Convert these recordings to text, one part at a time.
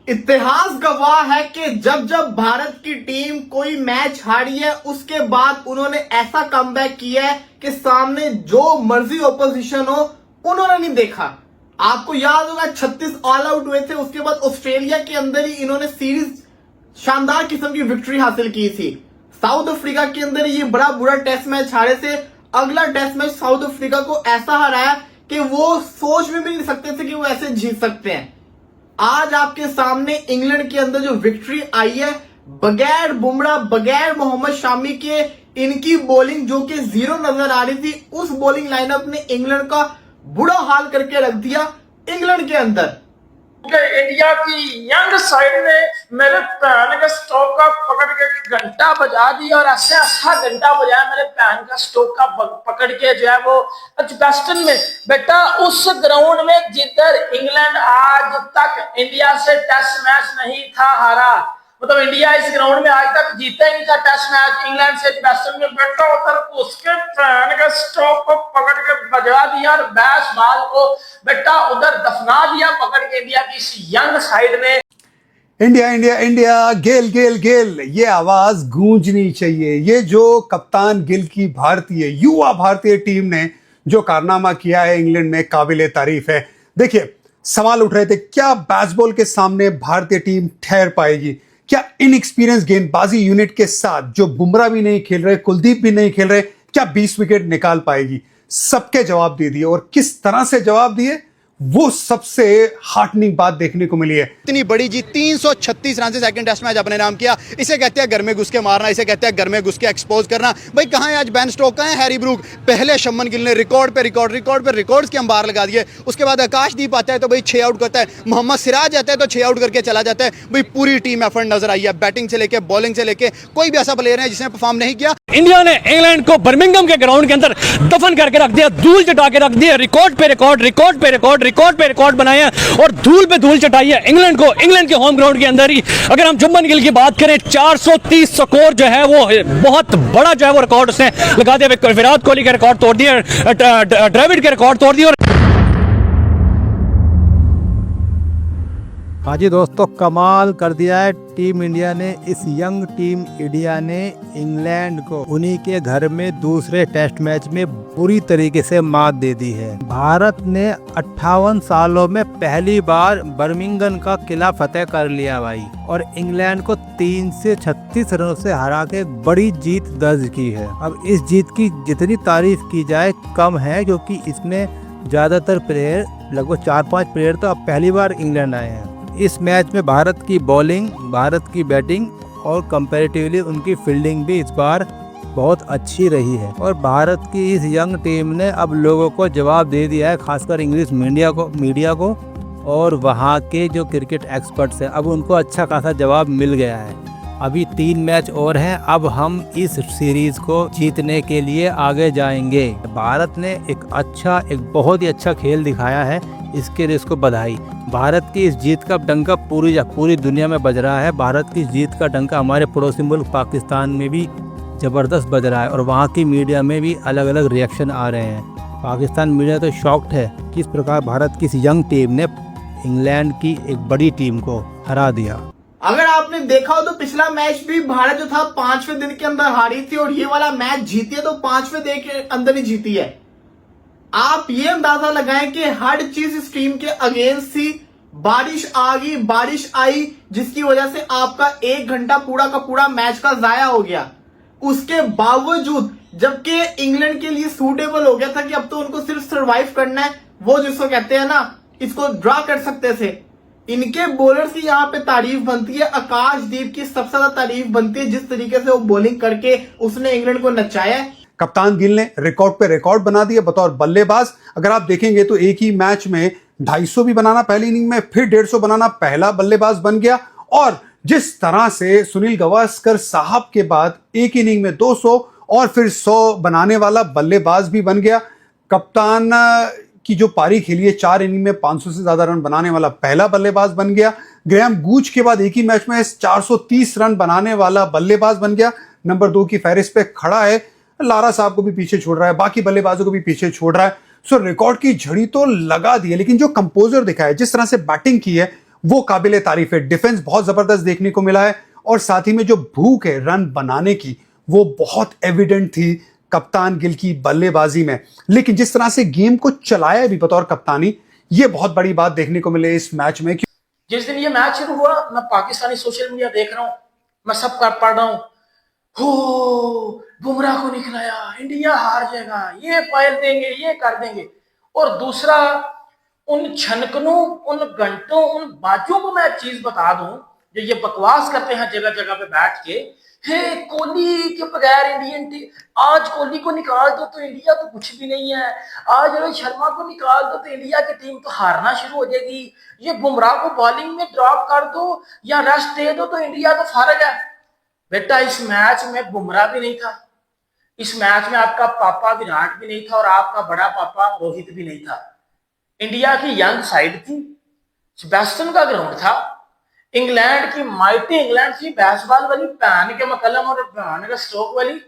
इतिहास गवाह है कि जब जब भारत की टीम कोई मैच हारी है उसके बाद उन्होंने ऐसा कमबैक किया है कि सामने जो मर्जी ओपोजिशन हो उन्होंने नहीं देखा। आपको याद होगा 36 ऑल आउट हुए थे, उसके बाद ऑस्ट्रेलिया के अंदर ही इन्होंने सीरीज शानदार किस्म की विक्ट्री हासिल की थी। साउथ अफ्रीका के अंदर ये बड़ा बुरा टेस्ट मैच हारे थे। अगला टेस्ट मैच साउथ अफ्रीका को ऐसा हराया कि वो सोच में भी नहीं सकते थे कि वो ऐसे जीत सकते हैं। आज आपके सामने इंग्लैंड के अंदर जो विक्ट्री आई है, बगैर बुमराह बगैर मोहम्मद शामी के इनकी बॉलिंग जो कि जीरो नजर आ रही थी, उस बॉलिंग लाइनअप ने इंग्लैंड का बुरा हाल करके रख दिया इंग्लैंड के अंदर। इंडिया की यंग साइड ने मेरे पैन का स्टोक का पकड़ के घंटा बजा दिया और ऐसे ऐसा घंटा बजाया मेरे पैन का स्टोक का पकड़ के जो है वो एजबेस्टन में। बेटा उस ग्राउंड में जिधर इंग्लैंड आज तक इंडिया से टेस्ट मैच नहीं था हारा, मतलब इंडिया इस ग्राउंड में आज तक जीता ही नहीं था टेस्ट मैच इंग्लैंड से एजबेस्टन में। बेटा उधर उसके पैन का स्टोक को पकड़ के बजा दिया और बैस बाल को बेटा उधर दफना दिया पकड़ के इंडिया की इस यंग साइड ने। इंडिया इंडिया इंडिया, गेल गेल गेल, ये आवाज गूंजनी चाहिए। ये जो कप्तान गिल की भारतीय युवा भारतीय टीम ने जो कारनामा किया है इंग्लैंड में, काबिले तारीफ है। देखिए, सवाल उठ रहे थे, क्या बेसबॉल के सामने भारतीय टीम ठहर पाएगी? क्या इनएक्सपीरियंस गेंदबाजी यूनिट के साथ, जो बुमराह भी नहीं खेल रहे, कुलदीप भी नहीं खेल रहे, क्या 20 विकेट निकाल पाएगी? सबके जवाब दे दिए, और किस तरह से जवाब दिए वो सबसे हार्टनिंग बात देखने को मिली है। इतनी बड़ी जीत, 336 रन से सेकंड टेस्ट मैच अपने नाम किया। इसे कहते हैं घर में घुस के मारना, इसे कहते हैं घर में घुस के एक्सपोज करना। भाई कहाँ है आज बेन स्टोक, कहाँ है हैरी ब्रूक? पहले शमन गिल ने रिकॉर्ड पे रिकॉर्ड्स के अंबार लगा दिए। उसके बाद आकाशदीप आता है तो भाई 6 आउट करता है, मोहम्मद सिराज आता है तो 6 आउट करके चला जाता है। भाई पूरी टीम एफर्ट नजर आई है, बैटिंग से लेके बॉलिंग से लेके। कोई भी ऐसा प्लेयर है जिसने परफॉर्म नहीं किया। इंडिया ने इंग्लैंड को बर्मिंघम के ग्राउंड के अंदर दफन करके रख दिया, धूल चटा के रख दिया, रिकॉर्ड पे रिकॉर्ड बनाए और धूल पे धूल चटाई है इंग्लैंड को, इंग्लैंड के होम ग्राउंड के अंदर ही। अगर हम शुभमन गिल की बात करें, 430 स्कोर जो है वो बहुत बड़ा जो है वो रिकॉर्ड उसने लगा दिया। विराट कोहली का रिकॉर्ड तोड़ दिया, द्रविड़ के रिकॉर्ड तोड़ दिया। हाँ जी दोस्तों, कमाल कर दिया है टीम इंडिया ने। इस यंग टीम इंडिया ने इंग्लैंड को उन्हीं के घर में दूसरे टेस्ट मैच में बुरी तरीके से मात दे दी है। भारत ने 58 सालों में पहली बार बर्मिंघम का किला फतेह कर लिया भाई, और इंग्लैंड को 3 से 36 रनों से हरा के बड़ी जीत दर्ज की है। अब इस जीत की जितनी तारीफ की जाए कम है, क्योंकि इसमें ज्यादातर प्लेयर, लगभग 4-5 प्लेयर तो अब पहली बार इंग्लैंड आए हैं। इस मैच में भारत की बॉलिंग, भारत की बैटिंग और कंपैरेटिवली उनकी फील्डिंग भी इस बार बहुत अच्छी रही है। और भारत की इस यंग टीम ने अब लोगों को जवाब दे दिया है, खासकर इंग्लिश मीडिया को और वहाँ के जो क्रिकेट एक्सपर्ट्स हैं, अब उनको अच्छा खासा जवाब मिल गया है। अभी 3 मैच और हैं, अब हम इस सीरीज को जीतने के लिए आगे जाएंगे। भारत ने एक बहुत ही अच्छा खेल दिखाया है, इसके लिए इसको बधाई। भारत की इस जीत का डंका पूरी दुनिया में बज रहा है। भारत की जीत का डंका हमारे पड़ोसी मुल्क पाकिस्तान में भी ज़बरदस्त बज रहा है, और वहाँ की मीडिया में भी अलग अलग रिएक्शन आ रहे हैं। पाकिस्तान मीडिया तो शॉक्ड है किस प्रकार भारत की इस यंग टीम ने इंग्लैंड की एक बड़ी टीम को हरा दिया। अगर आपने देखा हो तो पिछला मैच भी भारत जो था 5वें दिन के अंदर हारी थी, और ये वाला मैच जीती है तो 5वें दिन के अंदर ही जीती है। आप ये अंदाजा लगाएं कि हर चीज इस टीम के अगेंस्ट थी। बारिश आ गई, बारिश आई, जिसकी वजह से आपका 1 घंटा पूरा का पूरा मैच का जाया हो गया। उसके बावजूद जबकि इंग्लैंड के लिए सूटेबल हो गया था कि अब तो उनको सिर्फ सरवाइव करना है, वो जिसको कहते हैं ना, इसको ड्रा कर सकते थे। इनके बॉलर्स की यहाँ पे तारीफ बनती है, आकाशदीप की सबसे ज्यादा तारीफ बनती है, जिस तरीके से वो बॉलिंग करके उसने इंग्लैंड को नचाया है। कप्तान गिल ने रिकॉर्ड पे रिकॉर्ड बना दिया बतौर बल्लेबाज। अगर आप देखेंगे तो एक ही मैच में 250 भी बनाना पहली इनिंग में, फिर 150 बनाना पहला बल्लेबाज बन गया। और जिस तरह से सुनील गावस्कर साहब के बाद एक इनिंग में 200 और फिर 100 बनाने वाला बल्लेबाज भी बन गया। कप्तान की जो पारी खेली है, 4 इनिंग में 500 से ज्यादा रन बनाने वाला पहला बल्लेबाज बन गया। ग्राहम गूच के बाद एक ही मैच में 430 रन बनाने वाला बल्लेबाज बन गया। नंबर 2 की फहरिस्त पे खड़ा है, लारा साहब को भी पीछे छोड़ रहा है, बाकी बल्लेबाजों को भी पीछे छोड़ रहा है। सो रिकॉर्ड की झड़ी तो लगा दी है, लेकिन जो कंपोजर दिखा है, जिस तरह से बैटिंग की है, वो काबिले तारीफ है। डिफेंस बहुत जबरदस्त देखने को मिला है और साथ ही में जो भूख है रन बनाने की वो बहुत एविडेंट थी कप्तान गिल की बल्लेबाजी में। लेकिन जिस तरह से गेम को चलाया भी बतौर कप्तानी, ये बहुत बड़ी बात देखने को मिले इस मैच में। जिस दिन ये मैच शुरू हुआ, मैं पाकिस्तानी सोशल मीडिया देख रहा हूं, मैं सब कर पढ़ रहा हूं, हो बुमराह को नहीं खिलाया, इंडिया हार जाएगा, ये पायल देंगे, ये कर देंगे। और दूसरा, उन छनकनों, उन घंटों, उन बाजों को मैं एक चीज बता दूं जो ये बकवास करते हैं जगह जगह पे बैठ के, हे कोहली के बगैर इंडियन टीम, आज कोहली को निकाल दो तो इंडिया तो कुछ भी नहीं है, आज रोहित शर्मा को निकाल दो तो इंडिया की टीम तो हारना शुरू हो जाएगी, ये बुमराह को बॉलिंग में ड्रॉप कर दो या रेस्ट दे दो तो इंडिया तो फारग है। बेटा, इस मैच में बुमराह भी नहीं था, इस मैच में आपका पापा विराट भी नहीं था और आपका बड़ा पापा रोहित भी नहीं था। इंडिया की यंग साइड थी, सेबेस्टियन का ग्राउंड था, इंग्लैंड की माइटी इंग्लैंड थी, बैसबॉल वाली भैन के मकलम और भैन के स्ट्रोक वाली।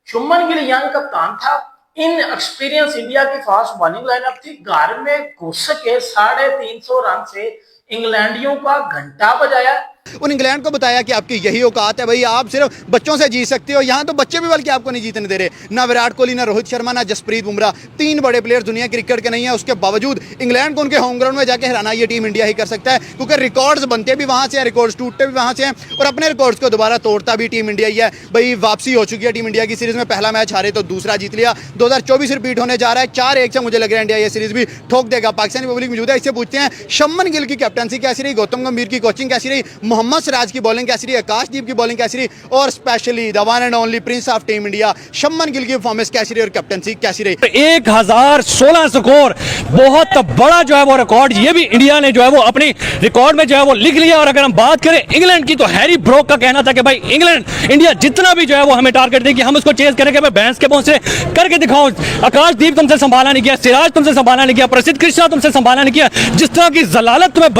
शुभमन गिल यंग कप्तान था, इन एक्सपीरियंस इंडिया की फास्ट बॉलिंग लाइनअप थी। घर में घुस के 350 रन से इंग्लैंडियों का घंटा बजाया। उन इंग्लैंड को बताया कि आपकी यही औकात है भाई, आप सिर्फ बच्चों से जीत सकते हो। यहाँ तो बच्चे भी बल्कि आपको नहीं जीतने दे रहे, ना विराट कोहली, ना रोहित शर्मा, ना जसप्रीत बुमराह, 3 बड़े प्लेयर दुनिया क्रिकेट के नहीं है। उसके बावजूद इंग्लैंड को उनके होम ग्राउंड में जाके हराना ये टीम इंडिया ही कर सकता है, क्योंकि रिकॉर्ड्स बनते भी वहाँ से हैं, रिकॉर्ड्स टूटते भी वहाँ से हैं और अपने रिकॉर्ड्स को दोबारा तोड़ता भी टीम इंडिया ही है। भाई वापसी हो चुकी है टीम इंडिया की सीरीज में, पहला मैच हारे तो दूसरा जीत लिया। 2024 रिपीट होने जा रहा है, 4-1 से मुझे लग रहा है इंडिया ये सीरीज भी ठोक देगा। पाकिस्तानी पब्लिक मौजूद है, इससे पूछते हैं शुभमन गिल की कैप्टनसी कैसी रही, गौतम गंभीर की कोचिंग कैसी रही, मोहम्मद सिराज की बॉलिंग कैसी रही, आकाशदीप की बॉलिंग कैसी रही और specially the one and only Prince of team India Shubman Gill की परफॉर्मेंस कैसी रही और कैप्टनसी कैसी रही। 1016 स्कोर, बहुत बड़ा जो है वो रिकॉर्ड ये भी इंडिया ने जो है वो अपनी रिकॉर्ड में जो है वो लिख लिया। और अगर हम बात करें इंग्लैंड की, तो हैरी ब्रोक का कहना था कि भाई इंग्लैंड, इंडिया जितना भी जो है वो हमें टारगेट देगी हम उसको चेज करेंगे, मैं भैंस के पहुंचे करके दिखाऊं। आकाशदीप तुमसे संभाला नहीं किया, सिराज तुमसे संभाला नहीं किया, प्रसिद्ध कृष्णा तुमसे संभाला नहीं किया। जिस तरह की जलालत तुम्हें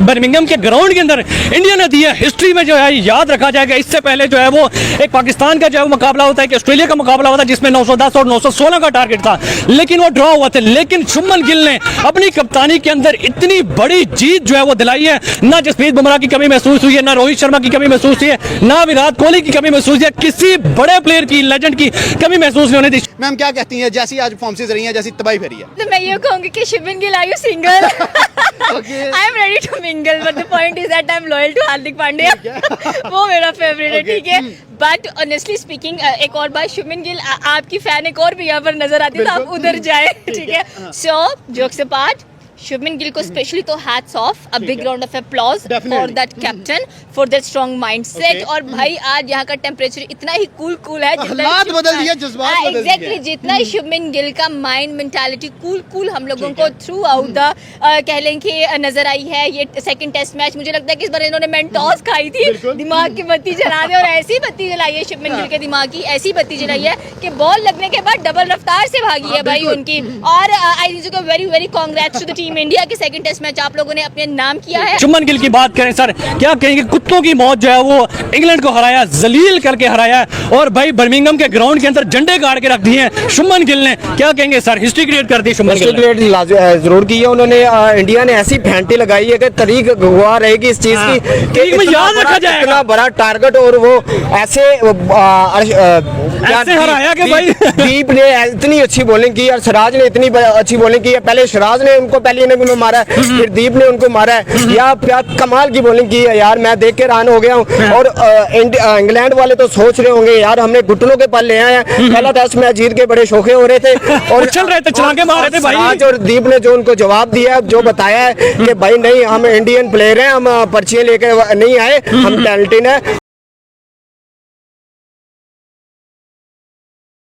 बर्मिंघम के ग्राउंड के अंदर इंडिया ने दी है, हिस्ट्री में जो है याद रखा जाएगा। इससे पहले जो है वो एक पाकिस्तान का जो है वो मुकाबला होता है कि ऑस्ट्रेलिया का मुकाबला होता है जिसमें 910 और 916 का टारगेट था, लेकिन वो ड्रॉ हुआ था। लेकिन शुभमन गिल ने अपनी कप्तानी के अंदर इतनी बड़ी जीत जो है वो दिलाई है, ना जसप्रीत बुमराह की कमी महसूस हुई है, ना रोहित शर्मा की कमी महसूस हुई है, ना विराट कोहली की कमी महसूस हुई है, किसी बड़े प्लेयर की, लेजेंड की कमी महसूस नहीं होने दी। मैम क्या कहती हैं, जैसी आज परफॉर्मेंस रही है, जैसी तबाही फेरी है? तो मैं ये कहूंगी कि Shubman Gill, are you single? I am ready to mingle, but the point is that I am loyal to Hardik Pandya. वो मेरा फेवरेट है, ठीक है। बट ऑनेस्टली स्पीकिंग, एक और बात, शुभमन गिल आपकी फैन एक और भी यहाँ पर नजर आती है, तो आप उधर जाए, ठीक है। सो जोक्स अपार्ट, शुभमन गिल को स्पेशली तो hats off, a big round of applause for that captain, for that strong mindset. और भाई आज यहाँ का टेम्परेचर इतना ही कूल है, हालात बदल दिया, जज्बात बदल दिए। एग्जैक्टली, जितना शुभमन गिल का माइंड मेंटालिटी कूल हम लोगों को थ्रू आउट द कह लें कि नजर आई है। ये सेकंड टेस्ट मैच, मुझे लगता है कि इस बार इन्होंने मेंटोस खाई थी, दिमाग की बत्ती जला दे, और ऐसी बत्ती जलाई है शुभमन गिल के दिमाग की, ऐसी बत्ती जलाई है कि बॉल लगने के बाद डबल रफ्तार से भागी है भाई उनकी। और I wish you very very congrats to the team India के सेकंड टेस्ट मैच आप लोगों ने अपने नाम किया है। शुभमन गिल की बात करें सर, क्या कहेंगे? कुत्तों की मौत जो है वो इंग्लैंड को हराया, जलील करके हराया, और भाई बर्मिंघम के ग्राउंड के अंदर झंडे गाड़ के रख दिए हैं शुभमन गिल ने। क्या कहेंगे सर, हिस्ट्री क्रिएट कर दी शुभमन गिल ने? जरूर की है उन्होंने। इंडिया ने ऐसी फेंटी लगाई है कि तारीख गवाह रहेगी इस चीज की कि याद रखा जाएगा, इतना बड़ा टारगेट, और वो ऐसे हराया कि भाई दीप ने इतनी अच्छी बॉलिंग की और सिराज ने इतनी अच्छी बॉलिंग की है। पहले सिराज ने उनको पहली इनिंग में मारा है, फिर दीप ने उनको मारा है। या क्या कमाल की बॉलिंग की है यार, मैं देख के हैरान हो गया हूँ। और इंग्लैंड वाले तो सोच रहे होंगे यार हमने घुटनों के पल ले आए हैं, पहला टेस्ट मैच जीत के बड़े शौके हो रहे थे और चल रहे थे, छलांगे मार रहे थे भाई। सिराज और दीप ने जो उनको जवाब दिया, जो बताया है कि भाई नहीं हम इंडियन प्लेयर हैं, हम पर्चियां लेकर नहीं आए, हम टैलेंटेड हैं